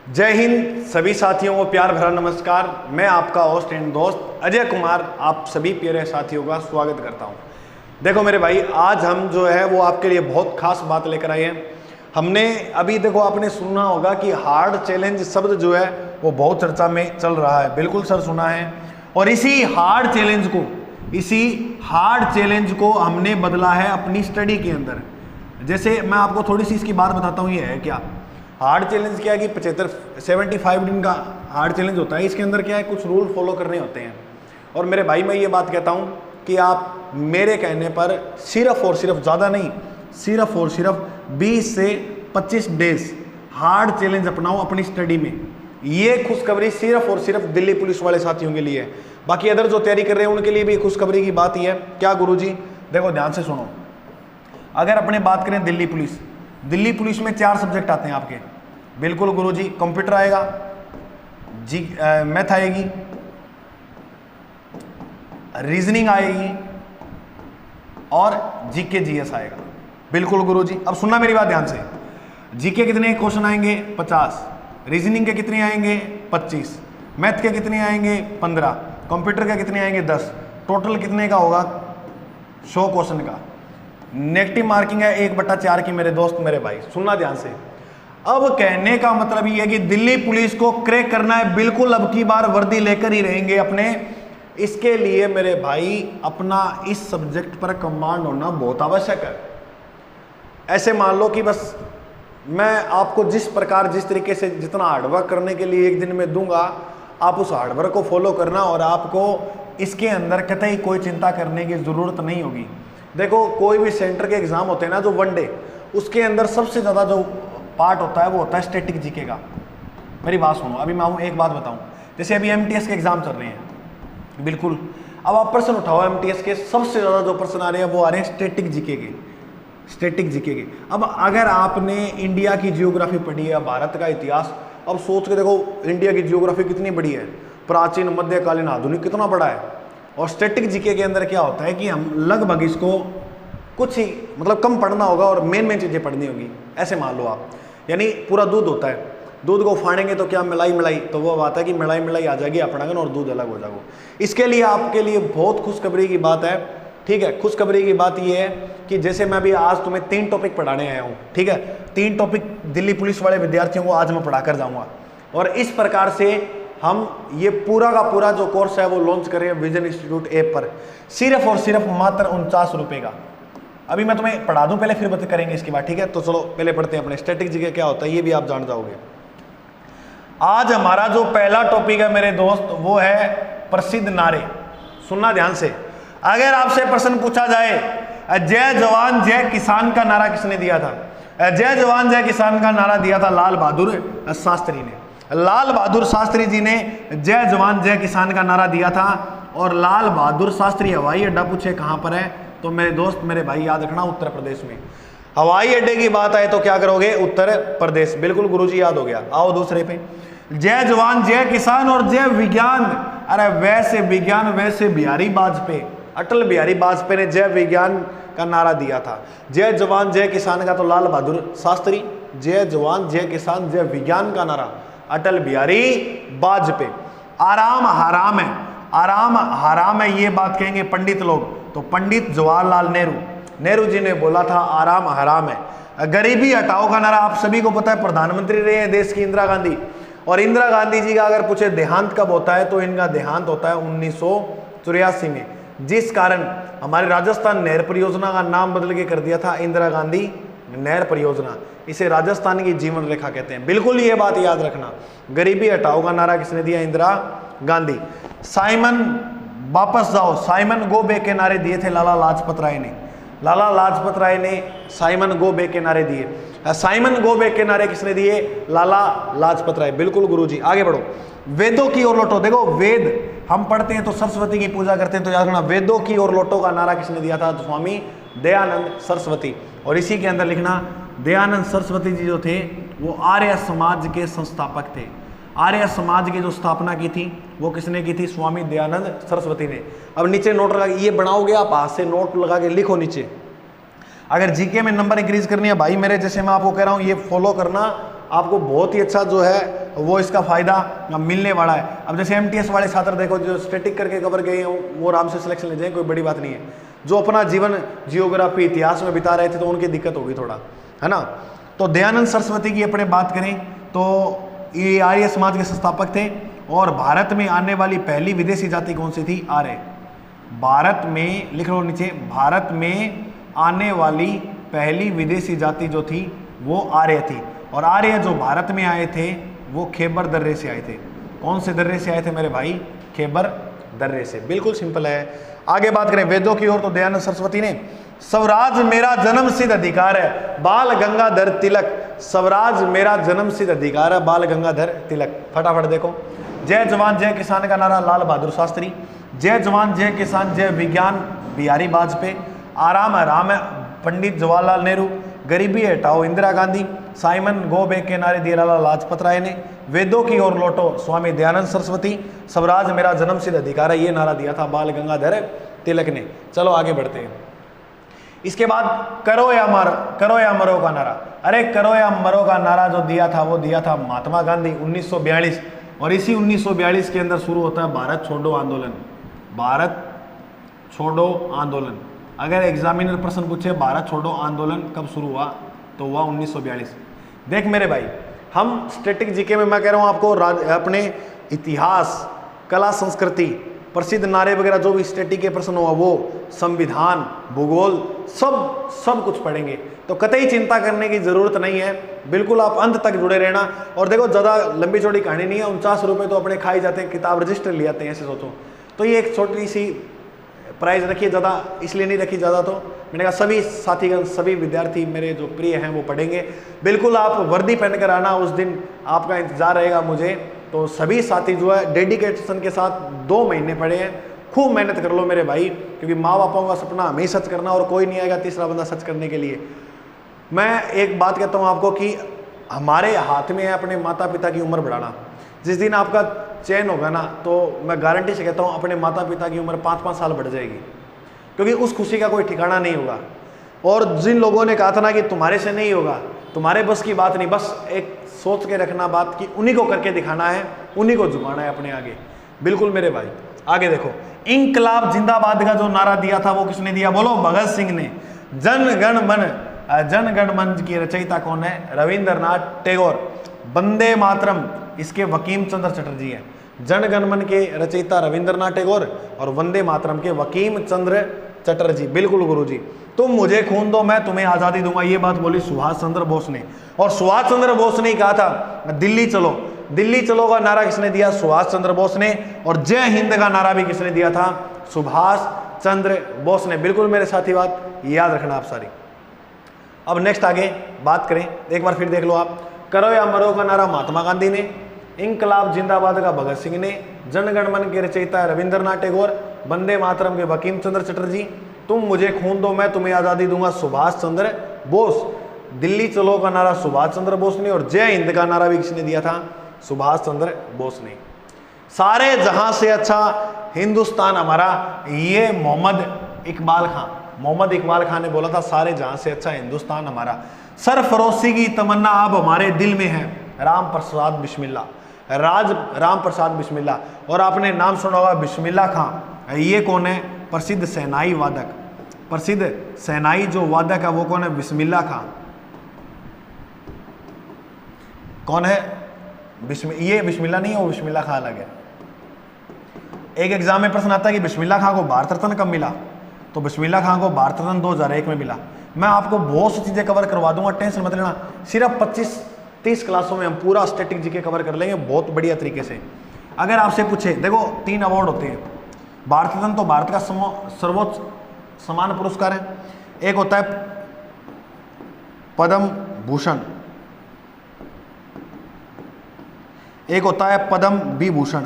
जय हिंद सभी साथियों को प्यार भरा नमस्कार। मैं आपका होस्ट एंड दोस्त अजय कुमार आप सभी प्यारे साथियों का स्वागत करता हूं। देखो मेरे भाई, आज हम जो है वो आपके लिए बहुत खास बात लेकर आए हैं। हमने अभी देखो आपने सुना होगा कि हार्ड चैलेंज शब्द जो है वो बहुत चर्चा में चल रहा है। बिल्कुल सर सुना है। और इसी हार्ड चैलेंज को हमने बदला है अपनी स्टडी के अंदर। जैसे मैं आपको थोड़ी सी इसकी बात बताता हूँ। ये है क्या हार्ड चैलेंज, क्या है कि 75 दिन का हार्ड चैलेंज होता है। इसके अंदर क्या है, कुछ रूल फॉलो करने होते हैं। और मेरे भाई मैं ये बात कहता हूँ कि आप मेरे कहने पर सिर्फ और सिर्फ, ज़्यादा नहीं, सिर्फ और सिर्फ 20 से 25 डेज हार्ड चैलेंज अपनाओ अपनी स्टडी में। ये खुशखबरी सिर्फ और सिर्फ दिल्ली पुलिस वाले साथियों के लिए है। बाकी अदर जो तैयारी कर रहे हैं उनके लिए भी खुशखबरी की बात ही है। क्या गुरुजी, देखो ध्यान से सुनो। अगर अपने बात करें दिल्ली पुलिस में 4 सब्जेक्ट आते हैं आपके। बिल्कुल गुरुजी, कंप्यूटर आएगा, मैथ आएगी, रीजनिंग आएगी और जीके जीएस आएगा। बिल्कुल गुरुजी। अब सुनना मेरी बात ध्यान से। जीके कितने क्वेश्चन आएंगे? 50। रीजनिंग के कितने आएंगे? 25। मैथ के कितने आएंगे? 15। कंप्यूटर के कितने आएंगे? 10। टोटल कितने का होगा? 100 क्वेश्चन का। नेगेटिव मार्किंग है 1/4 की। मेरे दोस्त मेरे भाई सुनना ध्यान से। अब कहने का मतलब ये है कि दिल्ली पुलिस को क्रैक करना है। बिल्कुल अब की बार वर्दी लेकर ही रहेंगे अपने। इसके लिए मेरे भाई अपना इस सब्जेक्ट पर कमांड होना बहुत आवश्यक है। ऐसे मान लो कि बस मैं आपको जिस तरीके से जितना हार्डवर्क करने के लिए एक दिन में दूंगा, आप उस हार्डवर्क को फॉलो करना और आपको इसके अंदर कतई कोई चिंता करने की जरूरत नहीं होगी। देखो कोई भी सेंटर के एग्जाम होते हैं ना, जो वनडे, उसके अंदर सबसे ज़्यादा जो पार्ट होता है वो होता है स्टैटिक जीके का। मेरी बात सुनो, अभी मैं एक बात बताऊं। जैसे अभी एमटीएस के एग्जाम चल रहे हैं, बिल्कुल। अब आप प्रश्न उठाओ एमटीएस के, सबसे ज़्यादा जो प्रश्न आ रहे हैं वो आ रहे हैं स्टैटिक जीके के। अब अगर आपने इंडिया की जियोग्राफी पढ़ी है, भारत का इतिहास, अब सोच के देखो इंडिया की जियोग्राफी कितनी बड़ी है, प्राचीन, मध्यकालीन, आधुनिक, कितना बड़ा है। और स्टैटिक जीके के अंदर क्या होता है कि हम लगभग इसको कुछ ही मतलब कम पढ़ना होगा और मेन चीज़ें पढ़नी होगी। ऐसे मान लो आप, यानी पूरा दूध होता है, दूध को फाड़ेंगे तो क्या मलाई, तो वो बात है कि मलाई आ जाएगी अपनागन और दूध अलग हो जाएगा। इसके लिए आपके लिए बहुत खुशखबरी की बात है, ठीक है। खुशखबरी की बात ये है कि जैसे मैं अभी आज तुम्हें 3 टॉपिक पढ़ाने आया हूँ, ठीक है। 3 टॉपिक दिल्ली पुलिस वाले विद्यार्थियों को आज मैं पढ़ा कर जाऊँगा। और इस प्रकार से हम ये पूरा का पूरा जो कोर्स है वो लॉन्च करें विजन इंस्टीट्यूट ऐप पर, सिर्फ और सिर्फ मात्र 49 रुपये का। अभी मैं तुम्हें पढ़ा दूं पहले, फिर बात करेंगे इसके बाद, ठीक है। तो चलो पहले पढ़ते हैं अपने स्टैटिक जीके क्या होता है, ये भी आप जान जाओगे। आज हमारा जो पहला टॉपिक है मेरे दोस्त वो है प्रसिद्ध नारे। सुनना ध्यान से। अगर आपसे प्रश्न पूछा जाए जय जवान जय किसान का नारा किसने दिया था? जय जवान जय किसान का नारा दिया था लाल बहादुर शास्त्री ने। लाल बहादुर शास्त्री जी ने जय जवान जय किसान का नारा दिया था। और लाल बहादुर शास्त्री हवाई अड्डा पूछे कहां पर है, तो मेरे दोस्त मेरे भाई याद रखना उत्तर प्रदेश में। हवाई अड्डे की बात आए तो क्या करोगे? उत्तर प्रदेश। बिल्कुल गुरुजी, याद हो गया। आओ दूसरे पे। जय जवान जय किसान और जय विज्ञान। अरे वैसे विज्ञान वैसे बिहारी वाजपेयी, अटल बिहारी वाजपेयी ने जय विज्ञान का नारा दिया था। जय जवान जय किसान का तो लाल बहादुर शास्त्री, जय जवान जय किसान जय विज्ञान का नारा अटल बिहारी वाजपेयी। आराम हराम है, आराम हराम है, ये बात कहेंगे पंडित लोग, तो पंडित जवाहरलाल नेहरू जी ने बोला था आराम हराम है। गरीबी हटाओ का नारा आप सभी को पता है, प्रधानमंत्री रहे हैं देश की इंदिरा गांधी। और इंदिरा गांधी जी का अगर पूछे देहांत कब होता है, तो इनका देहांत होता है 1984 में, जिस कारण हमारी राजस्थान नहर परियोजना का नाम बदल के कर दिया था इंदिरा गांधी नहर परियोजना। इसे राजस्थान की जीवन रेखा कहते हैं। बिल्कुल ये बात याद रखना। गरीबी हटाओ का नारा किसने दिया? इंदिरा गांधी। साइमन वापस जाओ, साइमन गो बैक के नारे दिए थे लाला लाजपत राय ने। लाला लाजपत राय ने साइमन गो बैक के नारे दिए। साइमन गो बैक के नारे किसने दिए? लाला लाजपत राय। बिल्कुल गुरुजी, आगे बढ़ो। वेदों की ओर लौटो। देखो वेद हम पढ़ते हैं तो सरस्वती की पूजा करते हैं, तो याद रखना वेदों की ओर लौटो का नारा किसने दिया था? तो स्वामी दयानंद सरस्वती। और इसी के अंदर लिखना दयानंद सरस्वती जी जो थे वो आर्य समाज के संस्थापक थे। आर्य समाज की जो स्थापना की थी वो किसने की थी? स्वामी दयानंद सरस्वती ने। अब नीचे नोट लगा, ये बनाओगे आप हाथ से, नोट लगा के लिखो नीचे। अगर जीके में नंबर इंक्रीज करनी है भाई मेरे, जैसे मैं आपको कह रहा हूँ, ये फॉलो करना आपको बहुत ही अच्छा जो है वो इसका फायदा मिलने वाला है। अब जैसे एमटीएस वाले छात्र देखो जो स्टैटिक करके कवर गए हैं वो आराम से सिलेक्शन ले जाए, कोई बड़ी बात नहीं है। जो अपना जीवन जियोग्राफी इतिहास में बिता रहे थे तो उनकी दिक्कत होगी थोड़ा, है ना। तो दयानंद सरस्वती की अपने बात करें तो ये आर्य समाज के संस्थापक थे, और भारत में आने वाली पहली विदेशी जाति कौन सी थी? आर्य। भारत में, लिख लो नीचे, भारत में आने वाली पहली विदेशी जाति जो थी वो आर्य थी। और आर्य जो भारत में आए थे वो खैबर दर्रे से आए थे। कौन से दर्रे से आए थे मेरे भाई? खैबर दर्रे से। बिल्कुल सिंपल है। आगे बात करें वेदों की ओर तो दयानंद सरस्वती ने स्वराज मेरा जन्म सिद्ध अधिकार है, बाल गंगाधर तिलक। स्वराज मेरा जन्म सिद्ध अधिकार है, बाल गंगाधर तिलक। फटाफट देखो, जय जवान जय किसान का नारा लाल बहादुर शास्त्री, जय जवान जय किसान जय विज्ञान बिहारी वाजपेयी, आराम आराम है पंडित जवाहरलाल नेहरू, गरीबी हटाओ Indira Gandhi, Simon go back के नारे दिए लाला लाजपत राय ने, वेदों की ओर लौटो स्वामी दयानंद सरस्वती, स्वराज मेरा जन्म सिद्ध अधिकार है ये नारा दिया था बाल गंगाधर तिलक ने। चलो आगे बढ़ते हैं। इसके बाद करो या मरो का नारा। अरे करो या मरो का नारा जो दिया था वो दिया था महात्मा गांधी 1942, और इसी 1942 के अंदर शुरू होता है भारत छोड़ो आंदोलन। भारत छोड़ो आंदोलन। अगर एग्जामिनर प्रश्न पूछे भारत छोड़ो आंदोलन कब शुरू हुआ तो हुआ 1942। देख मेरे भाई, हम स्टैटिक जीके में मैं कह रहा हूँ आपको अपने इतिहास, कला, संस्कृति, प्रसिद्ध नारे वगैरह जो भी स्टैटिक के प्रश्न हुआ वो, संविधान, भूगोल, सब कुछ पढ़ेंगे। तो कतई चिंता करने की जरूरत नहीं है, बिल्कुल आप अंत तक जुड़े रहना। और देखो ज़्यादा लंबी चौड़ी कहानी नहीं है, 49 रुपये तो अपने खाई जाते हैं, किताब रजिस्टर ले आते हैं, ऐसे सोचो। तो ये एक छोटी सी प्राइस रखिए, ज़्यादा इसलिए नहीं रखी ज़्यादा, तो मैंने कहा सभी साथीगण, सभी विद्यार्थी मेरे जो प्रिय हैं वो पढ़ेंगे। बिल्कुल आप वर्दी पहन कर आना, उस दिन आपका इंतजार रहेगा मुझे। तो सभी साथी जो है डेडिकेशन के साथ 2 महीने पढ़े हैं, खूब मेहनत कर लो मेरे भाई, क्योंकि माँ बापों का सपना हमें ही सच करना और कोई नहीं आएगा तीसरा बंदा सच करने के लिए। मैं एक बात कहता हूँ आपको कि हमारे हाथ में है अपने माता पिता की उम्र बढ़ाना। जिस दिन आपका चयन होगा ना तो मैं गारंटी से कहता हूँ अपने माता पिता की उम्र 5-5 साल बढ़ जाएगी, क्योंकि उस खुशी का कोई ठिकाना नहीं होगा। और जिन लोगों ने कहा था ना कि तुम्हारे से नहीं होगा, तुम्हारे बस की बात नहीं, बस एक सोच के रखना बात कि उन्हीं को करके दिखाना है, उन्हीं को झुकाना है अपने आगे। बिल्कुल मेरे भाई। आगे देखो, इंकलाब जिंदाबाद का जो नारा दिया था वो किसने दिया? बोलो, भगत सिंह ने। जन गण मन की रचयिता कौन है? रविंद्रनाथ टैगोर। वंदे मातरम इसके वकीम चंद्र चटर्जी है। जन गण मन के रचयिता रविंद्रनाथ टैगोर और वंदे मातरम के वकीम चंद्र चटर्जी। बिल्कुल गुरुजी। तुम मुझे खून दो मैं तुम्हें आजादी दूंगा, ये बात बोली सुभाष चंद्र बोस ने। और सुभाष चंद्र बोस ने कहा था दिल्ली चलो। दिल्ली चलो का नारा किसने दिया? सुभाष चंद्र बोस ने। और जय हिंद का नारा भी किसने दिया था? सुभाष चंद्र बोस ने। बिल्कुल मेरे साथी बात याद रखना आप सारी। अब नेक्स्ट आगे बात करें, एक बार फिर देख लो आप। करो या मरो का नारा महात्मा गांधी ने, इंकलाब जिंदाबाद का भगत सिंह ने, जनगण मन के रचयिता रविंद्रनाथ टैगोर, वंदे मातरम के वकीम चंद्र चटर्जी, तुम मुझे खून दो मैं तुम्हें आजादी दूंगा सुभाष चंद्र बोस, दिल्ली चलो का नारा सुभाष चंद्र बोस ने, और जय हिंद का नारा भी किसने दिया था? सुभाष चंद्र बोस ने। सारे जहां से अच्छा हिंदुस्तान हमारा, ये मोहम्मद इकबाल खान ने बोला था, सारे जहां से अच्छा हिंदुस्तान हमारा। सरफरोशी की तमन्ना अब हमारे दिल में है, राम प्रसाद बिस्मिल्ला। और आपने नाम सुना होगा बिस्मिल्ला खां। ये कौन है? प्रसिद्ध सेनाई वादक। प्रसिद्ध सेनाई जो वादक है वो कौन है? बिस्मिल्ला खां। कौन है? ये बिस्मिल्ला नहीं है, वो बिस्मिल्ला खां अलग है। एक एग्जाम में प्रश्न आता है कि बिस्मिल्ला खां को भारत रत्न कब मिला? तो बिस्मिल्ला खां को भारत रत्न 2001 में मिला। मैं आपको बहुत सी चीजें कवर करवा दूंगा, टेंशन मत लेना। सिर्फ 25-30 क्लासों में हम पूरा स्टैटिक जीके कवर कर लेंगे बहुत बढ़िया तरीके से। अगर आपसे पूछे, देखो 3 अवार्ड होते हैं। भारत रत्न तो भारत का सर्वोच्च सम्मान पुरस्कार है। एक होता है पद्म भूषण, एक होता है पद्म विभूषण,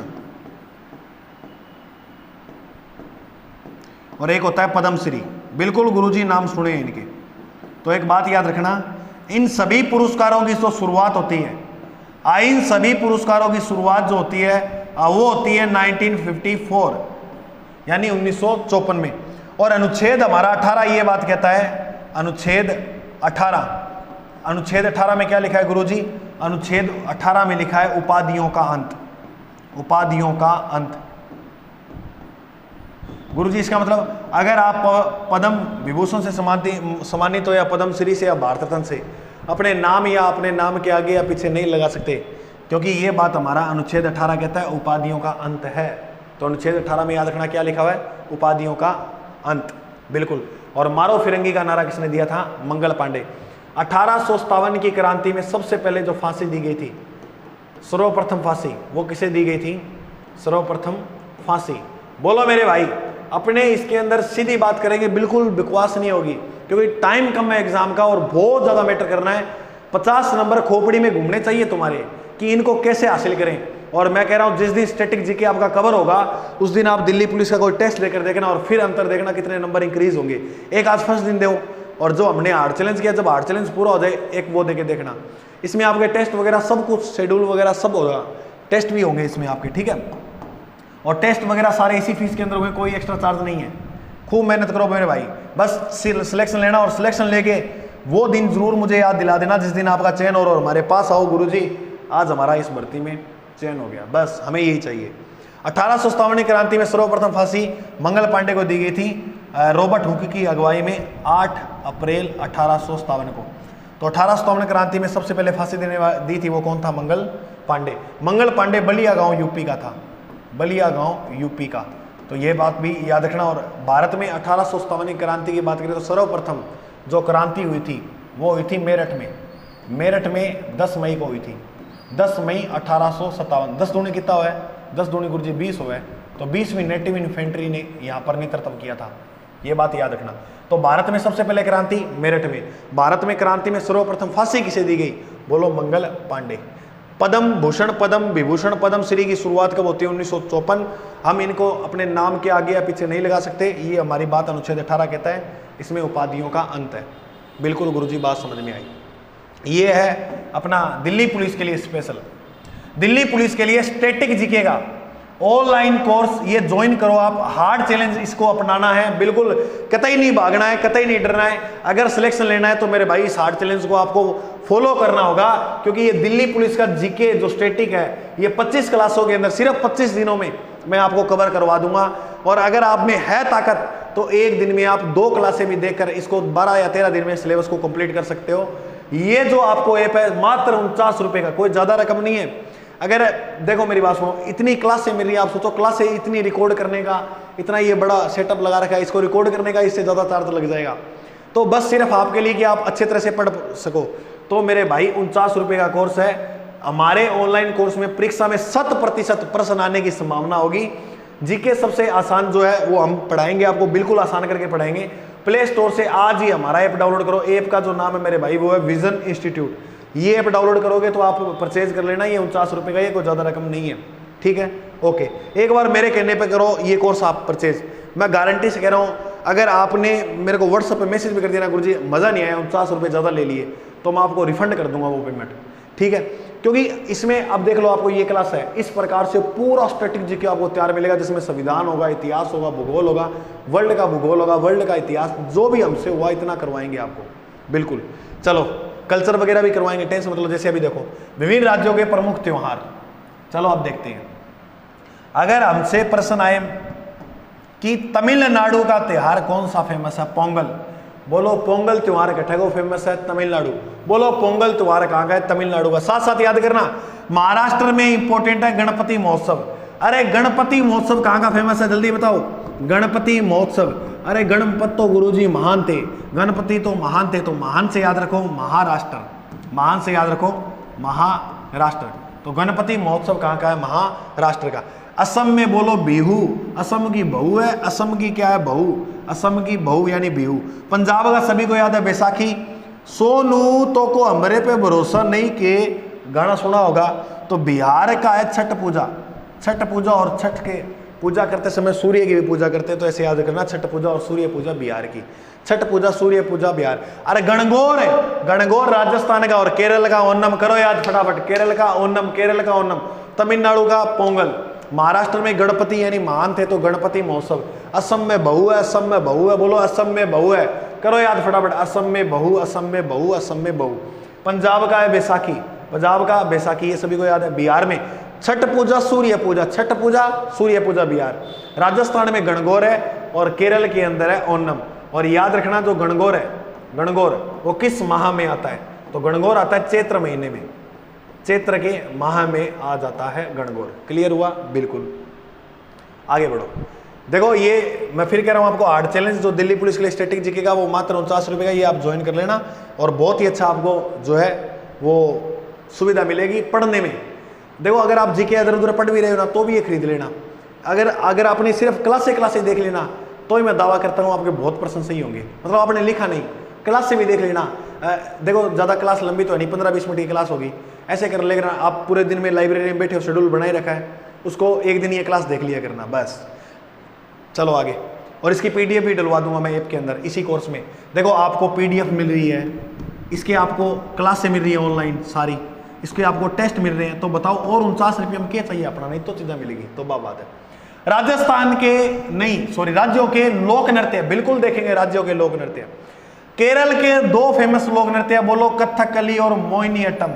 और एक होता है पद्म श्री। बिल्कुल गुरुजी नाम सुने इनके। तो एक बात याद रखना, इन सभी पुरस्कारों की जो शुरुआत होती है, इन सभी पुरस्कारों की शुरुआत जो होती है वो होती है 1954 यानी 1954 में। और अनुच्छेद हमारा 18 ये बात कहता है अनुच्छेद 18, अनुच्छेद 18 में क्या लिखा है गुरुजी? अनुच्छेद 18 में लिखा है उपाधियों का अंत, उपाधियों का अंत। गुरुजी इसका मतलब अगर आप पद्म विभूषण से सम्मानित हो या पद्म श्री से या भारत रत्न से, अपने नाम या अपने नाम के आगे या पीछे नहीं लगा सकते, क्योंकि ये बात हमारा अनुच्छेद 18 कहता है उपाधियों का अंत है। तो अनुच्छेद 18 में याद रखना क्या लिखा हुआ है? उपाधियों का अंत, बिल्कुल। और मारो फिरंगी का नारा किसने दिया था? मंगल पांडे। 1857 की क्रांति में सबसे पहले जो फांसी दी गई थी, सर्वप्रथम फांसी, वो किसे दी गई थी? सर्वप्रथम फांसी। बोलो मेरे भाई, अपने इसके अंदर सीधी बात करेंगे, बिल्कुल बकवास नहीं होगी, क्योंकि टाइम कम है एग्जाम का और बहुत ज्यादा मैटर करना है। 50 नंबर खोपड़ी में घूमने चाहिए तुम्हारे कि इनको कैसे हासिल करें। और मैं कह रहा हूं जिस दिन स्टैटिक जीके आपका कवर होगा उस दिन आप दिल्ली पुलिस का कोई टेस्ट लेकर देखना और फिर अंतर देखना कितने नंबर इंक्रीज होंगे। एक आज फर्स्ट दिन दो, और जो हमने हार्ड चैलेंज किया, जब हार्ड चैलेंज पूरा हो जाए एक वो देके देखना। इसमें आपके टेस्ट वगैरह सब कुछ, शेड्यूल वगैरह सब होगा, टेस्ट भी होंगे इसमें आपके, ठीक है। और टेस्ट वगैरह सारे इसी फीस के अंदर होंगे, कोई एक्स्ट्रा चार्ज नहीं है। खूब मेहनत करो मेरे भाई, बस सिलेक्शन लेना, और सिलेक्शन लेके वो दिन जरूर मुझे याद दिला देना जिस दिन आपका चयन हो और हमारे पास आओ, गुरुजी आज हमारा इस भर्ती में चयन हो गया, बस हमें यही चाहिए। 1857 की क्रांति में सर्वप्रथम फांसी मंगल पांडे को दी गई थी रॉबर्ट हुक की अगुवाई में 8 अप्रैल 1857 को। तो 1857 क्रांति में सबसे पहले फांसी दी थी वो कौन था? मंगल पांडे। मंगल पांडे बलिया गांव यूपी का था, बलिया गांव यूपी का। तो ये बात भी याद रखना। और भारत में 1857 की क्रांति की बात करें तो सर्वप्रथम जो क्रांति हुई थी वो हुई थी मेरठ में। मेरठ में 10 मई को हुई थी, 10 मई 1857। 10 दूनी कितना हुआ है? 10 दूनी गुरुजी 20 हुआ है। तो 20वीं नेटिव इन्फेंट्री ने यहाँ पर नेतृत्व किया था, ये बात याद रखना। तो भारत में सबसे पहले क्रांति मेरठ में। भारत में क्रांति में सर्वप्रथम फांसी किसे दी गई? बोलो मंगल पांडे। पद्म भूषण, पद्म विभूषण, पद्म श्री की शुरुआत कब होती है? 1954। हम इनको अपने नाम के आगे या पीछे नहीं लगा सकते, ये हमारी बात अनुच्छेद 18 कहता है, इसमें उपाधियों का अंत है। बिल्कुल गुरुजी बात समझ में आई। ये है अपना दिल्ली पुलिस के लिए स्पेशल, दिल्ली पुलिस के लिए स्टैटिक जीके का ऑनलाइन कोर्स, ये ज्वाइन करो आप। हार्ड चैलेंज इसको अपनाना है, बिल्कुल कतई नहीं भागना है, कतई नहीं डरना है। अगर सिलेक्शन लेना है तो मेरे भाई इस हार्ड चैलेंज को आपको फॉलो करना होगा, क्योंकि ये दिल्ली पुलिस का जीके जो स्टैटिक है ये 25 क्लासों के अंदर सिर्फ 25 दिनों में मैं आपको कवर करवा दूंगा। और अगर आप में है ताकत तो एक दिन में आप 2 क्लासें भी देखकर इसको 12 या 13 दिन में सिलेबस को कंप्लीट कर सकते हो। ये जो आपको ऐप है मात्र 49 रुपए का, कोई ज्यादा रकम नहीं है। अगर देखो मेरी बात सुनो, इतनी क्लासें मिल रही है, आप सोचो क्लासें इतनी रिकॉर्ड करने का, इतना ये बड़ा सेटअप लगा रखा है, इसको रिकॉर्ड करने का इससे ज्यादा चार्ज लग जाएगा। तो बस सिर्फ आपके लिए कि आप अच्छे तरह से पढ़ सको, तो मेरे भाई 49 रुपए का कोर्स है। हमारे ऑनलाइन कोर्स में परीक्षा में 100% प्रश्न आने की संभावना होगी। जीके सबसे आसान जो है वो हम पढ़ाएंगे, आपको बिल्कुल आसान करके पढ़ाएंगे। प्ले स्टोर से आज ही हमारा ऐप डाउनलोड करो। ऐप का जो नाम है मेरे भाई वो है विजन इंस्टीट्यूट। ये ऐप डाउनलोड करोगे तो आप परचेज कर लेना, ये 49 रुपए का, ये कोई ज्यादा रकम नहीं है, ठीक है। ओके, एक बार मेरे कहने पे करो ये कोर्स आप परचेज, मैं गारंटी से कह रहा हूँ। अगर आपने मेरे को व्हाट्सएप पे मैसेज भी कर दिया ना गुरुजी मजा नहीं आया, 49 रुपए ज्यादा ले लिए, तो मैं आपको रिफंड कर दूंगा वो पेमेंट, ठीक है। क्योंकि इसमें अब देख लो, आपको ये क्लास है, इस प्रकार से पूरा स्टैटिक जीके आपको तैयार मिलेगा, जिसमें संविधान होगा, इतिहास होगा, भूगोल होगा, वर्ल्ड का भूगोल होगा, वर्ल्ड का इतिहास, जो भी हमसे हुआ इतना करवाएंगे आपको, बिल्कुल। चलो कल्चर वगैरह भी करवाएंगे, टेंशन मतलब। जैसे अभी देखो विभिन्न राज्यों के प्रमुख त्योहार, चलो आप देखते हैं। अगर हमसे प्रश्न आए कि तमिलनाडु का त्योहार कौन सा फेमस है? पोंगल। बोलो पोंगल त्योहार कट्ठा को फेमस है तमिलनाडु। बोलो पोंगल त्योहार कहाँ का है? तमिलनाडु का। साथ साथ याद करना महाराष्ट्र में इंपॉर्टेंट है गणपति महोत्सव। अरे गणपति महोत्सव कहाँ का फेमस है? जल्दी बताओ। गणपति महोत्सव। अरे गणपत तो गुरुजी महान थे, गणपति तो महान थे, तो महान से याद रखो महाराष्ट्र, महान से याद रखो महाराष्ट्र। तो गणपति महोत्सव कहाँ का है? महाराष्ट्र का। असम में बोलो बिहू, असम की बहू है, असम की क्या है? बहू, असम की बहू यानी बिहू। पंजाब का सभी को याद है बैसाखी। सोनू तो को हमरे पे भरोसा नहीं के गाना सुना होगा। तो बिहार का है छठ पूजा। छठ पूजा, और छठ के पूजा करते समय सूर्य की भी पूजा करते हैं, तो ऐसे याद करना छठ पूजा और सूर्य पूजा बिहार की, छठ पूजा सूर्य पूजा बिहार। अरे गणगौर है, गणगौर राजस्थान का, और केरल का ओनम करो याद फटाफट, केरल का ओनम, केरल का ओनम। तमिलनाडु का पोंगल। महाराष्ट्र में गणपति यानी महान थे, तो गणपति महोत्सव। असम में बहू है, असम में बहू है, बोलो असम में बहू है, करो याद फटाफट। असम में बहु, असम में बहु, असम में बहु। पंजाब का है बैसाखी, पंजाब का बैसाखी, ये सभी को याद है। बिहार में छठ पूजा, सूर्य पूजा, छठ पूजा सूर्य पूजा बिहार। राजस्थान में गणगौर है और केरल के अंदर है ओनम। और याद रखना जो गणगौर है, गणगौर वो किस माह में आता है? तो गणगौर आता है चैत्र महीने में, चैत्र के माह में आ जाता है गणगौर। क्लियर हुआ? बिल्कुल। आगे बढ़ो। देखो ये मैं फिर कह रहा हूं आपको, हार्ड चैलेंज जो दिल्ली पुलिस के लिए स्टैटिक जीके का वो मात्र 49 रुपए का, ये आप ज्वाइन कर लेना और बहुत ही अच्छा आपको जो है वो सुविधा मिलेगी पढ़ने में। देखो अगर आप जीके इधर उधर पढ़ भी रहे हो ना तो भी ये खरीद लेना। अगर आपने सिर्फ क्लासें देख लेना तो ही मैं दावा करता हूँ आपके बहुत % सही होंगे। मतलब आपने लिखा नहीं, क्लास से भी देख लेना। देखो ज़्यादा क्लास लंबी तो नहीं, 15-20 मिनट की क्लास होगी, ऐसे कर लेना। आप पूरे दिन में लाइब्रेरी में बैठे हो, शेड्यूल बनाए रखा है, उसको एक दिन ये क्लास देख लिया करना बस। चलो आगे। और इसकी PDF भी डलवा दूंगा मैं ऐप के अंदर इसी कोर्स में। देखो आपको PDF मिल रही है, इसके आपको क्लास से मिल रही है ऑनलाइन सारी, इसके आपको टेस्ट मिल रहे हैं। तो बताओ और 49 रुपये में क्या चाहिए अपना? नहीं तो चीज़ें मिलेगी तो बात है। राजस्थान के नहीं सॉरी राज्यों के लोक नृत्य बिल्कुल देखेंगे, राज्यों के लोक नृत्य। केरल के 2 फेमस लोक नृत्य बोलो, कथकली और मोहिनीअट्टम।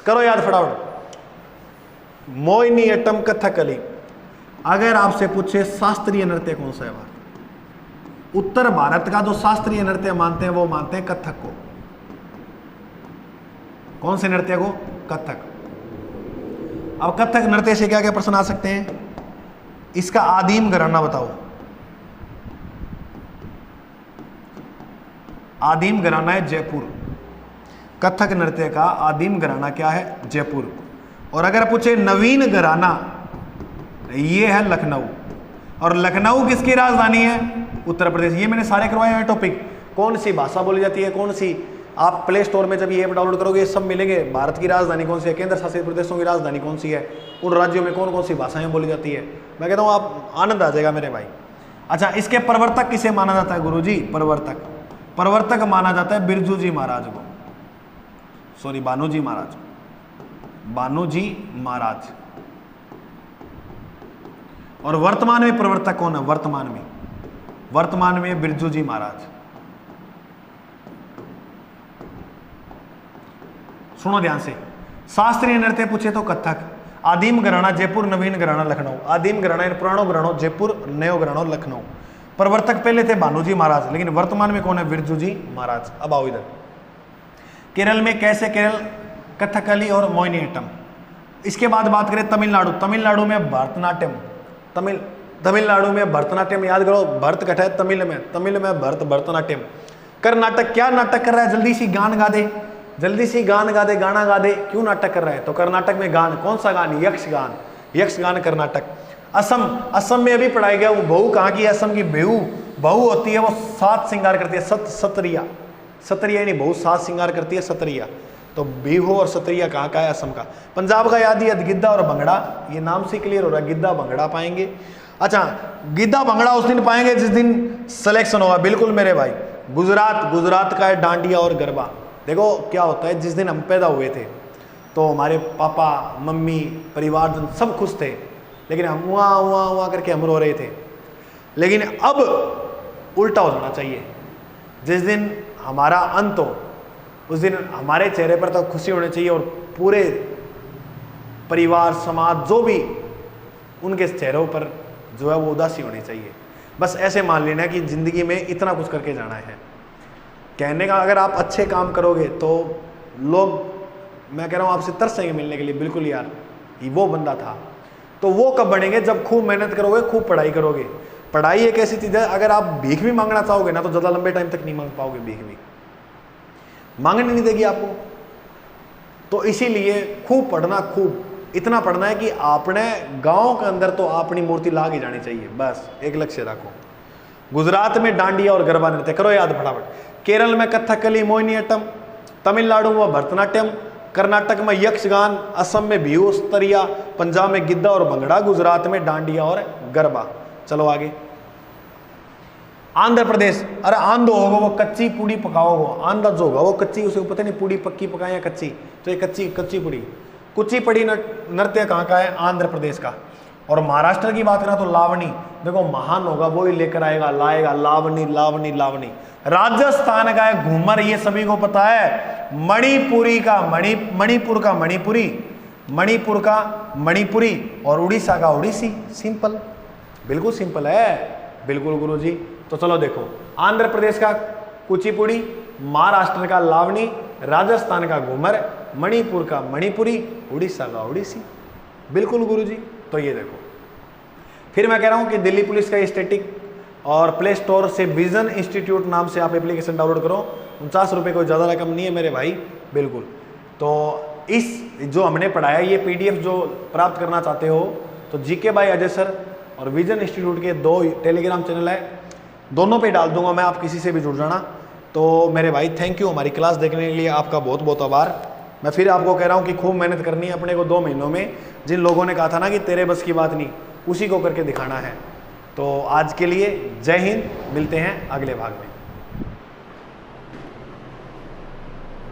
करो याद फटाफट। मोहिनीअट्टम, कथकली। अगर आपसे पूछे शास्त्रीय नृत्य कौन सा है, उत्तर भारत का जो शास्त्रीय नृत्य मानते हैं वो मानते हैं कथक को। कौन से नृत्य को? कथक। अब कथक नृत्य से क्या क्या प्रश्न आ सकते हैं? इसका आदिम घराना बताओ। आदिम घराना है जयपुर। कथक नृत्य का आदिम घराना क्या है? जयपुर। और अगर पूछे नवीन घराना, ये है लखनऊ। और लखनऊ किसकी राजधानी है? उत्तर प्रदेश। ये मैंने सारे करवाए हैं टॉपिक। कौन सी भाषा बोली जाती है, कौन सी, आप प्ले स्टोर में जब ये ऐप डाउनलोड करोगे ये सब मिलेंगे। भारत की राजधानी कौन सी है, केंद्र शासित प्रदेशों की राजधानी कौन सी है, उन राज्यों में कौन कौन सी भाषाएं बोली जाती है। मैं कहता हूँ आप आनंद आ जाएगा मेरे भाई। अच्छा, इसके प्रवर्तक किसे माना जाता है गुरुजी? प्रवर्तक माना जाता है बिरजू जी महाराज को, सॉरी भानुजी महाराज, भानुजी महाराज। और वर्तमान में प्रवर्तक कौन है? वर्तमान में बिरजू जी महाराज। सुनो ध्यान से। शास्त्रीय नृत्य पूछे तो कथक, आदिम घराना जयपुर, नवीन घराना लखनऊ। आदिम घराना पुरानो घरानो जयपुर, नयो घरानो लखनऊ। प्रवर्तक पहले थे भानुजी महाराज, लेकिन वर्तमान में कौन है? बिरजू जी महाराज। अब आओ इधर। केरल में कैसे? केरल कथकली और मोहिनीअट्टम। इसके बाद बात करें तमिलनाडु। तमिलनाडु में भरतनाट्यम। तमिलनाडु में भरतनाट्यम याद करो, भरत कटा है तमिल में भरतनाट्यम। कर्नाटक क्या नाटक कर रहा है? जल्दी सी गान गा दे, जल्दी सी गान गा दे, गाना गा दे। क्यों नाटक कर रहा है? तो कर्नाटक में गान, कौन सा गान? यक्षगान कर्नाटक। असम में अभी पढ़ाया गया वो बहू कहाँ की है? असम की बहू होती है, वो 7 श्रृंगार करती है। सतरिया नहीं, बहू 7 श्रृंगार करती है, सतरिया। तो बिहू और सतरिया कहाँ का है? असम का। पंजाब का याद है गिद्दा और भंगड़ा, ये नाम से क्लियर हो रहा है, गिद्दा भंगड़ा पाएंगे। अच्छा, गिद्दा भंगड़ा उस दिन पाएंगे जिस दिन सिलेक्शन होगा। बिल्कुल मेरे भाई। गुजरात का है डांडिया और गरबा। देखो क्या होता है, जिस दिन हम पैदा हुए थे तो हमारे पापा मम्मी परिवारजन सब खुश थे, लेकिन हम वहाँ करके हम रो रहे थे। लेकिन अब उल्टा हो जाना चाहिए। जिस दिन हमारा अंत हो उस दिन हमारे चेहरे पर तो खुशी होनी चाहिए और पूरे परिवार समाज जो भी उनके चेहरों पर जो है वो उदासी होनी चाहिए। बस ऐसे मान लेना कि ज़िंदगी में इतना कुछ करके जाना है। कहने का अगर आप अच्छे काम करोगे तो लोग, मैं कह रहा हूँ आपसे तरसेंगे मिलने के लिए। बिल्कुल यार, ये वो बंदा था। तो वो कब बनेंगे? जब खूब मेहनत करोगे, खूब पढ़ाई करोगे। पढ़ाई एक ऐसी चीज़ है, अगर आप भीख भी मांगना चाहोगे ना तो ज़्यादा लंबे टाइम तक नहीं मांग पाओगे। भीख भी मांगने नहीं देगी आपको। तो इसीलिए खूब पढ़ना, खूब इतना पढ़ना है कि आपने गांव के अंदर तो अपनी मूर्ति ला के जानी चाहिए। बस एक लक्ष्य रखो। गुजरात में डांडिया और गरबा नृत्य करो याद फटाफट। केरल में कथकली मोहिनीअट्टम, तमिलनाडु में भरतनाट्यम, कर्नाटक में यक्षगान, असम में बिहू सतरिया, पंजाब में गिद्दा और भंगड़ा, गुजरात में डांडिया और गरबा। चलो आगे। आंध्र प्रदेश, अरे आंधो होगा वो कच्ची पूड़ी पकाओगे। आंधा जो होगा वो कच्ची, उसे पता नहीं पूड़ी पक्की पकाए या कच्ची, तो ये कच्ची पूड़ी। कुचिपुड़ी नृत्य कहाँ का है? आंध्र प्रदेश का। और महाराष्ट्र की बात करें तो लावनी, देखो महान होगा वो ही लेकर आएगा, लाएगा, लावनी लावनी लावनी। राजस्थान का है घूमर, ये सभी को पता है। मणिपुरी का मणिपुर का मणिपुरी, मणिपुर का मणिपुरी, और उड़ीसा का उड़ीसी। सिंपल, बिल्कुल सिंपल है, बिल्कुल गुरुजी। तो चलो देखो, आंध्र प्रदेश का कुचिपुड़ी, महाराष्ट्र का लावनी, राजस्थान का घूमर, मणिपुर का मणिपुरी, उड़ीसा का उड़ीसी। बिल्कुल गुरुजी। तो ये देखो, फिर मैं कह रहा हूं कि दिल्ली पुलिस का स्टैटिक और प्ले स्टोर से विजन इंस्टीट्यूट नाम से आप एप्लीकेशन डाउनलोड करो। 49 रुपये कोई ज़्यादा रकम नहीं है मेरे भाई, बिल्कुल। तो इस जो हमने पढ़ाया ये PDF जो प्राप्त करना चाहते हो तो GK बाय अजय सर और विजन इंस्टीट्यूट के 2 टेलीग्राम चैनल है, दोनों पे डाल दूंगा मैं, आप किसी से भी जुड़ जाना। तो मेरे भाई थैंक यू, हमारी क्लास देखने के लिए आपका बहुत बहुत आभार। मैं फिर आपको कह रहा हूँ कि खूब मेहनत करनी है अपने को 2 महीनों में। जिन लोगों ने कहा था ना कि तेरे बस की बात नहीं, उसी को करके दिखाना है। तो आज के लिए जय हिंद, मिलते हैं अगले भाग में।